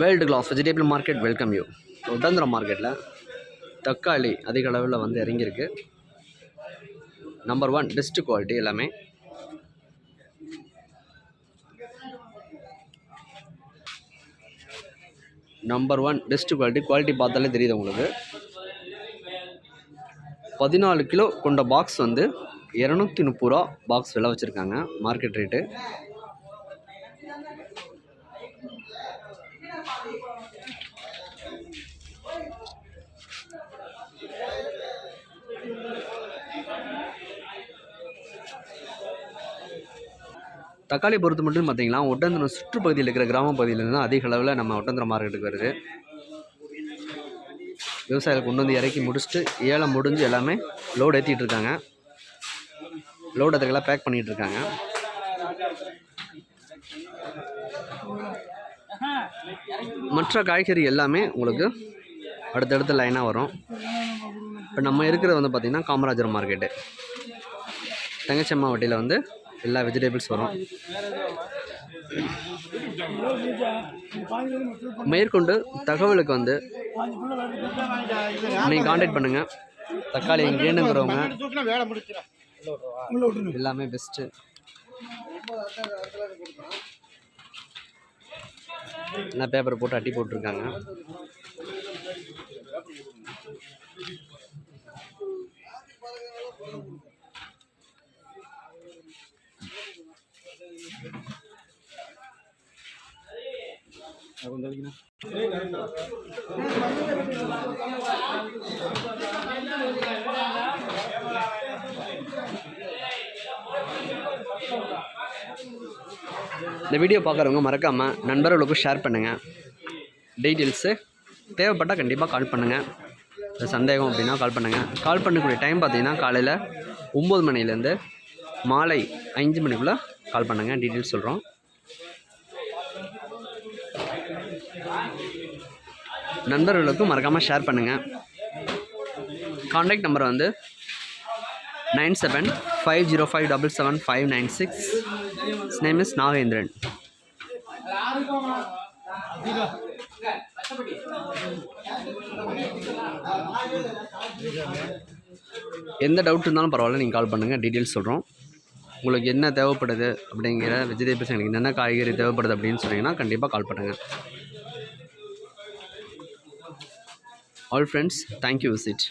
World class vegetable market welcome you. ஒட்டந்திரம் மார்க்கெட்டில் தக்காளி அதிக அளவில் வந்து இறங்கியிருக்கு. நம்பர் 1 பெஸ்ட் குவாலிட்டி எல்லாமே. நம்பர் 1 பெஸ்ட் குவாலிட்டி பார்த்தாலே தெரியுது உங்களுக்கு. 14 கிலோ கொண்ட பாக்ஸ் வந்து 230 ரூபா பாக்ஸ் விலை வச்சுருக்காங்க மார்க்கெட் ரேட்டு. தக்காளி பொறுத்து மட்டும் பார்த்தீங்கன்னா ஒட்டந்திரம் சுற்றுப்பகுதியில் இருக்கிற கிராம பகுதியிலேருந்து தான் அதிக அளவில் நம்ம ஒட்டந்திரம் மார்க்கெட்டுக்கு வருது. விவசாயிகள் கொண்டு வந்து இறக்கி முடிச்சுட்டு ஏலம் முடிஞ்சு எல்லாமே லோடு ஏற்றிட்டு இருக்காங்க. லோடு அதுக்கெல்லாம் பேக் பண்ணிகிட்டு இருக்காங்க. மற்ற காய்கறி எல்லாமே உங்களுக்கு அடுத்தடுத்த லைனாக வரும். இப்போ நம்ம இருக்கிறது வந்து பார்த்திங்கன்னா காமராஜர் மார்க்கெட்டு. தங்கச்சம்மா வட்டியில் வந்து எல்லா வெஜிடபிள்ஸ் வரும். மேற்கொண்டு தகவலுக்கு வந்து நீங்கள் கான்டாக்ட் பண்ணுங்கள். தக்காளி வேணுங்கிறவங்க எல்லாமே பெஸ்ட்டு. எல்லாம் பேப்பர் போட்டு அட்டி போட்டிருக்காங்க. இந்த வீடியோ பார்க்குறவங்க மறக்காமல் நண்பர்களுக்கும் ஷேர் பண்ணுங்கள். டீட்டெயில்ஸு தேவைப்பட்டால் கண்டிப்பாக கால் பண்ணுங்கள். சந்தேகம் அப்படின்னா கால் பண்ணுங்கள். கால் பண்ணக்கூடிய டைம் பார்த்தீங்கன்னா காலையில் 9 மணிலேருந்து மாலை 5 மணிக்குள்ளே கால் பண்ணுங்கள். டீட்டெயில்ஸ் சொல்கிறோம். நண்பர்களுக்கும் மறக்காமல் ஷேர் பண்ணுங்கள். கான்டாக்ட் நம்பர் வந்து 9750577596. His name is Nagendran. எந்த டவுட் இருந்தாலும் பரவாயில்ல, நீங்கள் கால் பண்ணுங்கள். டீட்டெயில்ஸ் சொல்கிறோம். உங்களுக்கு என்ன தேவைப்படுது அப்படிங்கிற வெஜிடபிள்ஸ், எனக்கு என்னென்ன காய்கறி தேவைப்படுது அப்படின்னு சொன்னீங்கன்னா கண்டிப்பாக கால் பண்ணுங்கள். All friends, thank you visit.